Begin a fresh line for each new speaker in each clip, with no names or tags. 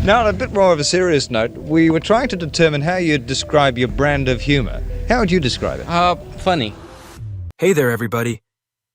Now, on a bit more of a serious note, we were trying to determine how you'd describe your brand of humor. How would you describe it?
Funny.
Hey there, everybody.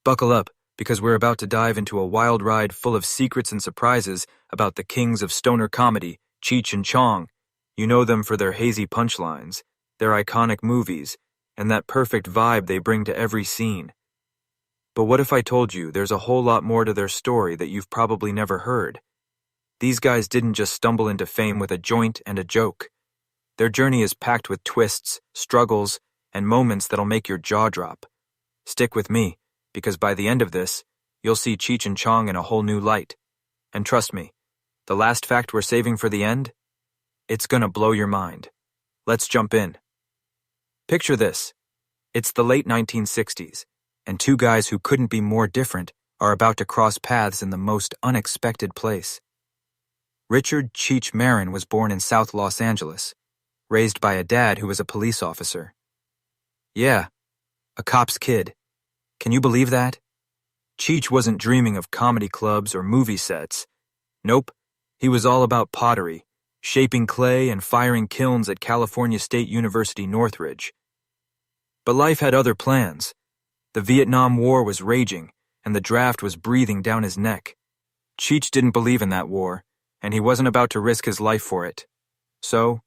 Buckle up, because we're about to dive into a wild ride full of secrets and surprises about the kings of stoner comedy, Cheech and Chong. You know them for their hazy punchlines, their iconic movies, and that perfect vibe they bring to every scene. But what if I told you there's a whole lot more to their story that you've probably never heard? These guys didn't just stumble into fame with a joint and a joke. Their journey is packed with twists, struggles, and moments that'll make your jaw drop. Stick with me, because by the end of this, you'll see Cheech and Chong in a whole new light. And trust me, the last fact we're saving for the end? It's gonna blow your mind. Let's jump in. Picture this. It's the late 1960s, and two guys who couldn't be more different are about to cross paths in the most unexpected place. Richard Cheech Marin was born in South Los Angeles, raised by a dad who was a police officer. Yeah, a cop's kid. Can you believe that? Cheech wasn't dreaming of comedy clubs or movie sets. Nope, he was all about pottery, shaping clay and firing kilns at California State University Northridge. But life had other plans. The Vietnam War was raging, and the draft was breathing down his neck. Cheech didn't believe in that war, and he wasn't about to risk his life for it. So,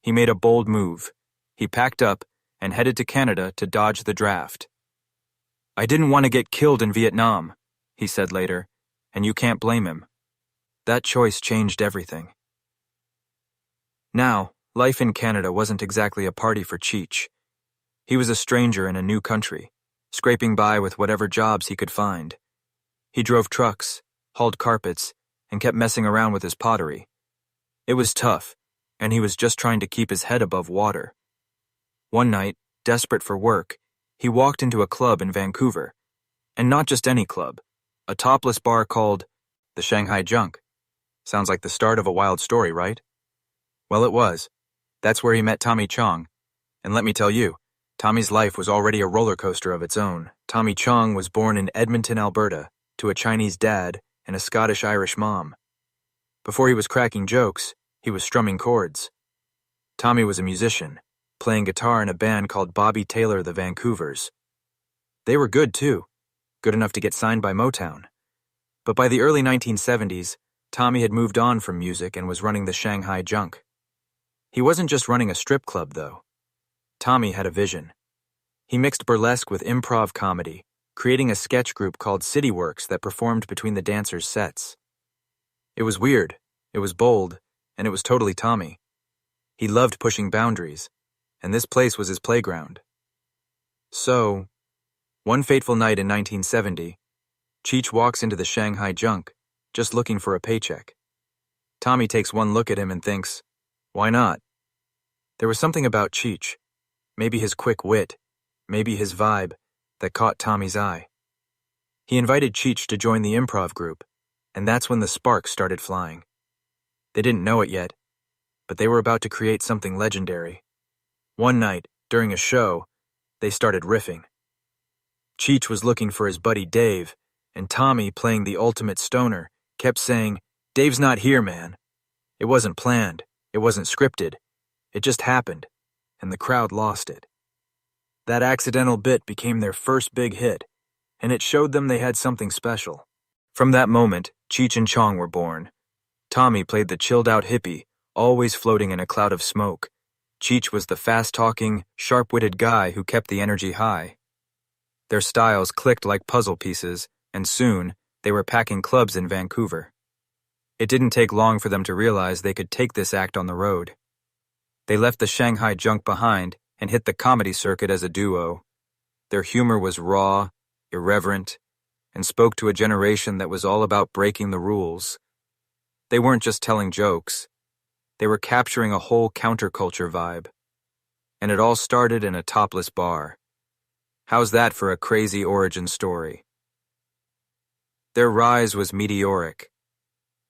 he made a bold move. He packed up and headed to Canada to dodge the draft. "I didn't want to get killed in Vietnam," he said later, and you can't blame him. That choice changed everything. Now, life in Canada wasn't exactly a party for Cheech. He was a stranger in a new country, scraping by with whatever jobs he could find. He drove trucks, hauled carpets, and kept messing around with his pottery. It was tough, and he was just trying to keep his head above water. One night, desperate for work, he walked into a club in Vancouver. And not just any club, a topless bar called the Shanghai Junk. Sounds like the start of a wild story, right? Well, it was. That's where he met Tommy Chong. And let me tell you, Tommy's life was already a roller coaster of its own. Tommy Chong was born in Edmonton, Alberta, to a Chinese dad and a Scottish-Irish mom. Before he was cracking jokes, he was strumming chords. Tommy was a musician, playing guitar in a band called Bobby Taylor the Vancouvers. They were good too, good enough to get signed by Motown. But by the early 1970s, Tommy had moved on from music and was running the Shanghai Junk. He wasn't just running a strip club, though. Tommy had a vision. He mixed burlesque with improv comedy, creating a sketch group called CityWorks that performed between the dancers' sets. It was weird, it was bold, and it was totally Tommy. He loved pushing boundaries, and this place was his playground. So, one fateful night in 1970, Cheech walks into the Shanghai Junk, just looking for a paycheck. Tommy takes one look at him and thinks, why not? There was something about Cheech, maybe his quick wit, maybe his vibe, that caught Tommy's eye. He invited Cheech to join the improv group, and that's when the sparks started flying. They didn't know it yet, but they were about to create something legendary. One night, during a show, they started riffing. Cheech was looking for his buddy Dave, and Tommy, playing the ultimate stoner, kept saying, "Dave's not here, man." It wasn't planned, it wasn't scripted, it just happened, and the crowd lost it. That accidental bit became their first big hit, and it showed them they had something special. From that moment, Cheech and Chong were born. Tommy played the chilled-out hippie, always floating in a cloud of smoke. Cheech was the fast-talking, sharp-witted guy who kept the energy high. Their styles clicked like puzzle pieces, and soon, they were packing clubs in Vancouver. It didn't take long for them to realize they could take this act on the road. They left the Shanghai Junk behind and hit the comedy circuit as a duo. Their humor was raw, irreverent, and spoke to a generation that was all about breaking the rules. They weren't just telling jokes. They were capturing a whole counterculture vibe. And it all started in a topless bar. How's that for a crazy origin story? Their rise was meteoric.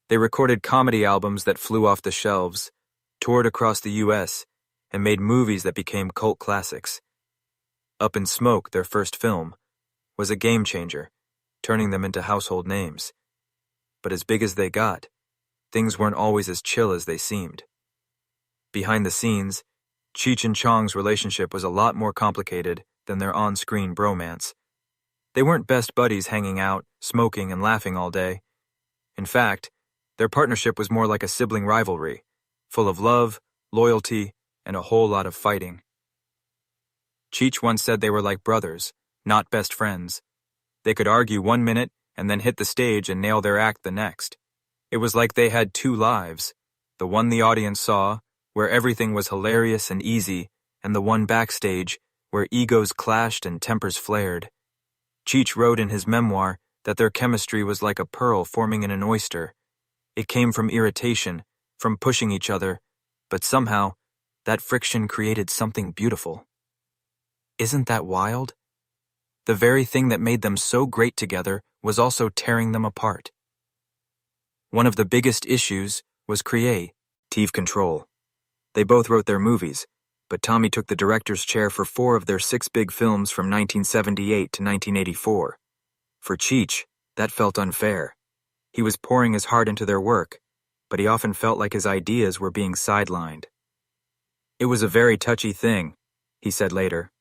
They recorded comedy albums that flew off the shelves, toured across the U.S., and made movies that became cult classics. Up in Smoke, their first film, was a game changer, turning them into household names. But as big as they got, things weren't always as chill as they seemed. Behind the scenes, Cheech and Chong's relationship was a lot more complicated than their on-screen bromance. They weren't best buddies hanging out, smoking, and laughing all day. In fact, their partnership was more like a sibling rivalry, full of love, loyalty, and a whole lot of fighting. Cheech once said they were like brothers, not best friends. They could argue 1 minute and then hit the stage and nail their act the next. It was like they had two lives, the one the audience saw, where everything was hilarious and easy, and the one backstage, where egos clashed and tempers flared. Cheech wrote in his memoir that their chemistry was like a pearl forming in an oyster. It came from irritation, from pushing each other, but somehow, that friction created something beautiful. Isn't that wild? The very thing that made them so great together was also tearing them apart. One of the biggest issues was creative control. They both wrote their movies, but Tommy took the director's chair for 4 of their 6 big films from 1978 to 1984. For Cheech, that felt unfair. He was pouring his heart into their work, but he often felt like his ideas were being sidelined. It was a very touchy thing, he said later.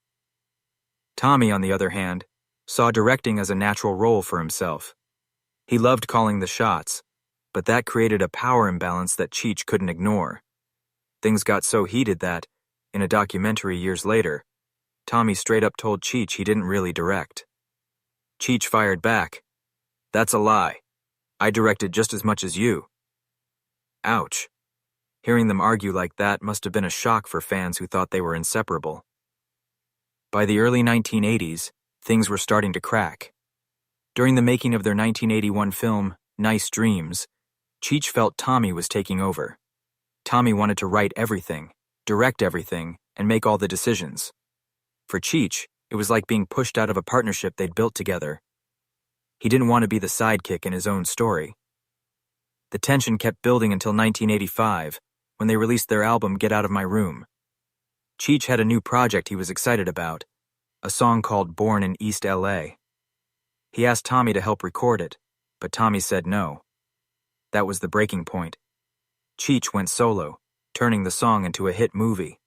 Tommy, on the other hand, saw directing as a natural role for himself. He loved calling the shots, but that created a power imbalance that Cheech couldn't ignore. Things got so heated that, in a documentary years later, Tommy straight up told Cheech he didn't really direct. Cheech fired back. "That's a lie. I directed just as much as you." Ouch. Hearing them argue like that must have been a shock for fans who thought they were inseparable. By the early 1980s, things were starting to crack. During the making of their 1981 film, Nice Dreams, Cheech felt Tommy was taking over. Tommy wanted to write everything, direct everything, and make all the decisions. For Cheech, it was like being pushed out of a partnership they'd built together. He didn't want to be the sidekick in his own story. The tension kept building until 1985, when they released their album Get Out of My Room. Cheech had a new project he was excited about, a song called Born in East LA. He asked Tommy to help record it, but Tommy said no. That was the breaking point. Cheech went solo, turning the song into a hit movie.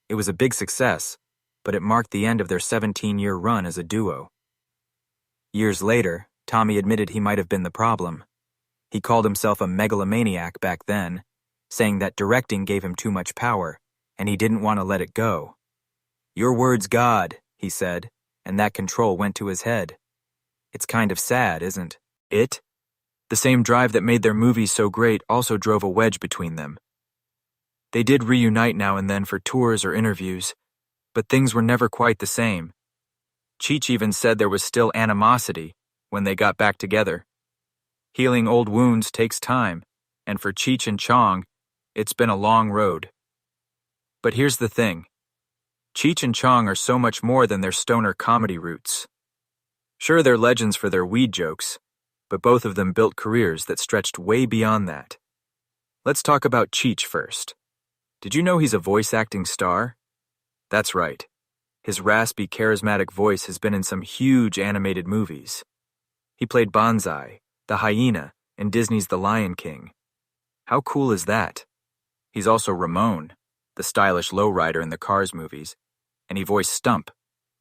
It was a big success, but it marked the end of their 17-year run as a duo. Years later, Tommy admitted he might have been the problem. He called himself a megalomaniac back then, saying that directing gave him too much power, and he didn't want to let it go. "Your word's God," he said, and that control went to his head. It's kind of sad, isn't it? The same drive that made their movies so great also drove a wedge between them. They did reunite now and then for tours or interviews, but things were never quite the same. Cheech even said there was still animosity when they got back together. Healing old wounds takes time, and for Cheech and Chong, it's been a long road. But here's the thing. Cheech and Chong are so much more than their stoner comedy roots. Sure, they're legends for their weed jokes, but both of them built careers that stretched way beyond that. Let's talk about Cheech first. Did you know he's a voice acting star? That's right. His raspy, charismatic voice has been in some huge animated movies. He played Banzai, the hyena, in Disney's The Lion King. How cool is that? He's also Ramon, the stylish lowrider in the Cars movies, and he voiced Stump,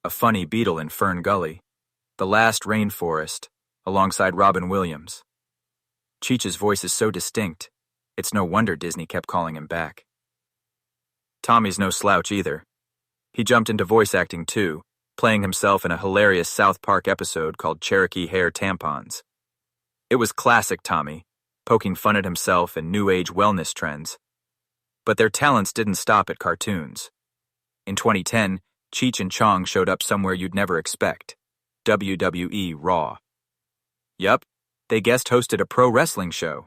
a funny beetle in Fern Gully, The Last Rainforest, alongside Robin Williams. Cheech's voice is so distinct, it's no wonder Disney kept calling him back. Tommy's no slouch either. He jumped into voice acting too, playing himself in a hilarious South Park episode called Cherokee Hair Tampons. It was classic Tommy, poking fun at himself and new age wellness trends. But their talents didn't stop at cartoons. In 2010, Cheech and Chong showed up somewhere you'd never expect, WWE Raw. Yup, they guest hosted a pro wrestling show.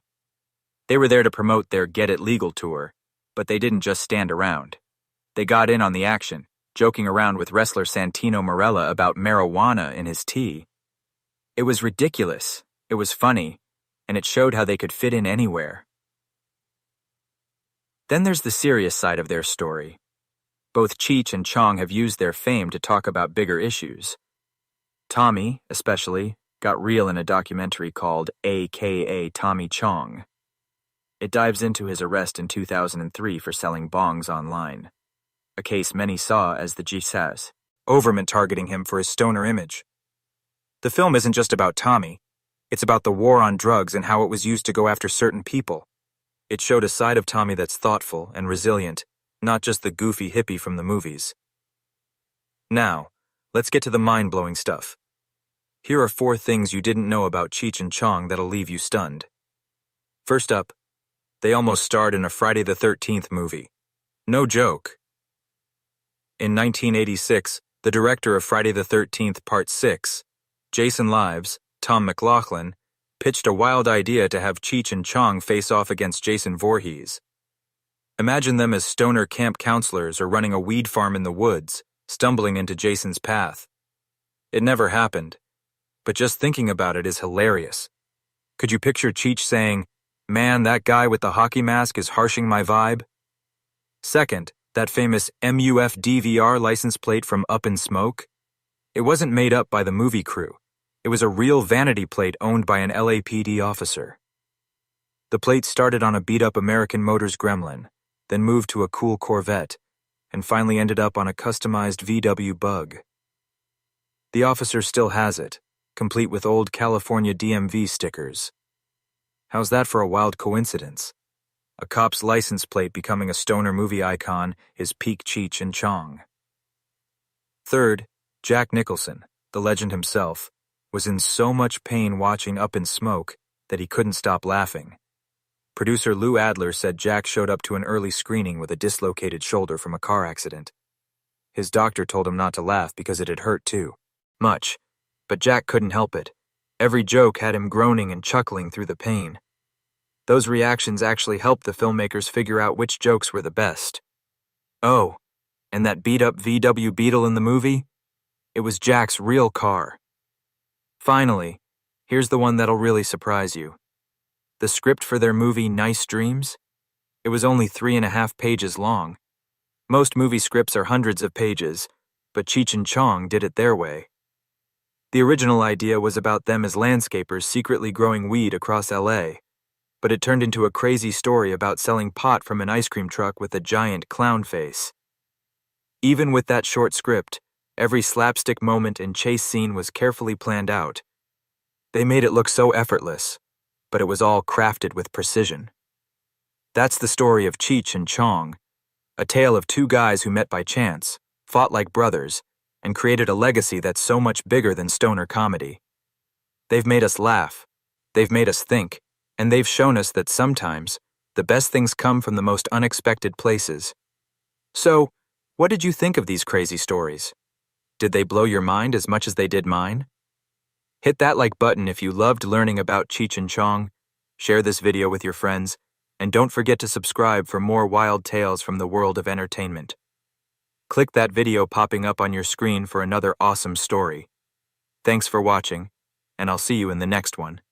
They were there to promote their Get It Legal tour, but they didn't just stand around. They got in on the action, joking around with wrestler Santino Marella about marijuana in his tea. It was ridiculous, it was funny, and it showed how they could fit in anywhere. Then there's the serious side of their story. Both Cheech and Chong have used their fame to talk about bigger issues. Tommy, especially, got real in a documentary called AKA Tommy Chong. It dives into his arrest in 2003 for selling bongs online, a case many saw as the Jisas, Overman targeting him for his stoner image. The film isn't just about Tommy. It's about the war on drugs and how it was used to go after certain people. It showed a side of Tommy that's thoughtful and resilient, not just the goofy hippie from the movies. Now, let's get to the mind-blowing stuff. Here are 4 things you didn't know about Cheech and Chong that'll leave you stunned. First up, they almost starred in a Friday the 13th movie. No joke. In 1986, the director of Friday the 13th Part 6, Jason Lives, Tom McLaughlin, pitched a wild idea to have Cheech and Chong face off against Jason Voorhees. Imagine them as stoner camp counselors or running a weed farm in the woods, stumbling into Jason's path. It never happened, but just thinking about it is hilarious. Could you picture Cheech saying, "Man, that guy with the hockey mask is harshing my vibe"? Second, that famous MUFDVR license plate from Up in Smoke? It wasn't made up by the movie crew. It was a real vanity plate owned by an LAPD officer. The plate started on a beat-up American Motors Gremlin, then moved to a cool Corvette, and finally ended up on a customized VW Bug. The officer still has it, complete with old California DMV stickers. How's that for a wild coincidence? A cop's license plate becoming a stoner movie icon is peak Cheech and Chong. Third, Jack Nicholson, the legend himself, was in so much pain watching Up in Smoke that he couldn't stop laughing. Producer Lou Adler said Jack showed up to an early screening with a dislocated shoulder from a car accident. His doctor told him not to laugh because it had hurt too much, but Jack couldn't help it. Every joke had him groaning and chuckling through the pain. Those reactions actually helped the filmmakers figure out which jokes were the best. Oh, and that beat-up VW Beetle in the movie? It was Jack's real car. Finally, here's the one that'll really surprise you. The script for their movie Nice Dreams? It was only 3.5 pages long. Most movie scripts are hundreds of pages, but Cheech and Chong did it their way. The original idea was about them as landscapers secretly growing weed across LA, but it turned into a crazy story about selling pot from an ice cream truck with a giant clown face. Even with that short script, every slapstick moment and chase scene was carefully planned out. They made it look so effortless, but it was all crafted with precision. That's the story of Cheech and Chong, a tale of 2 guys who met by chance, fought like brothers, and created a legacy that's so much bigger than stoner comedy. They've made us laugh, they've made us think, and they've shown us that sometimes the best things come from the most unexpected places. So, what did you think of these crazy stories? Did they blow your mind as much as they did mine? Hit that like button if you loved learning about Cheech and Chong, share this video with your friends, and don't forget to subscribe for more wild tales from the world of entertainment. Click that video popping up on your screen for another awesome story. Thanks for watching, and I'll see you in the next one.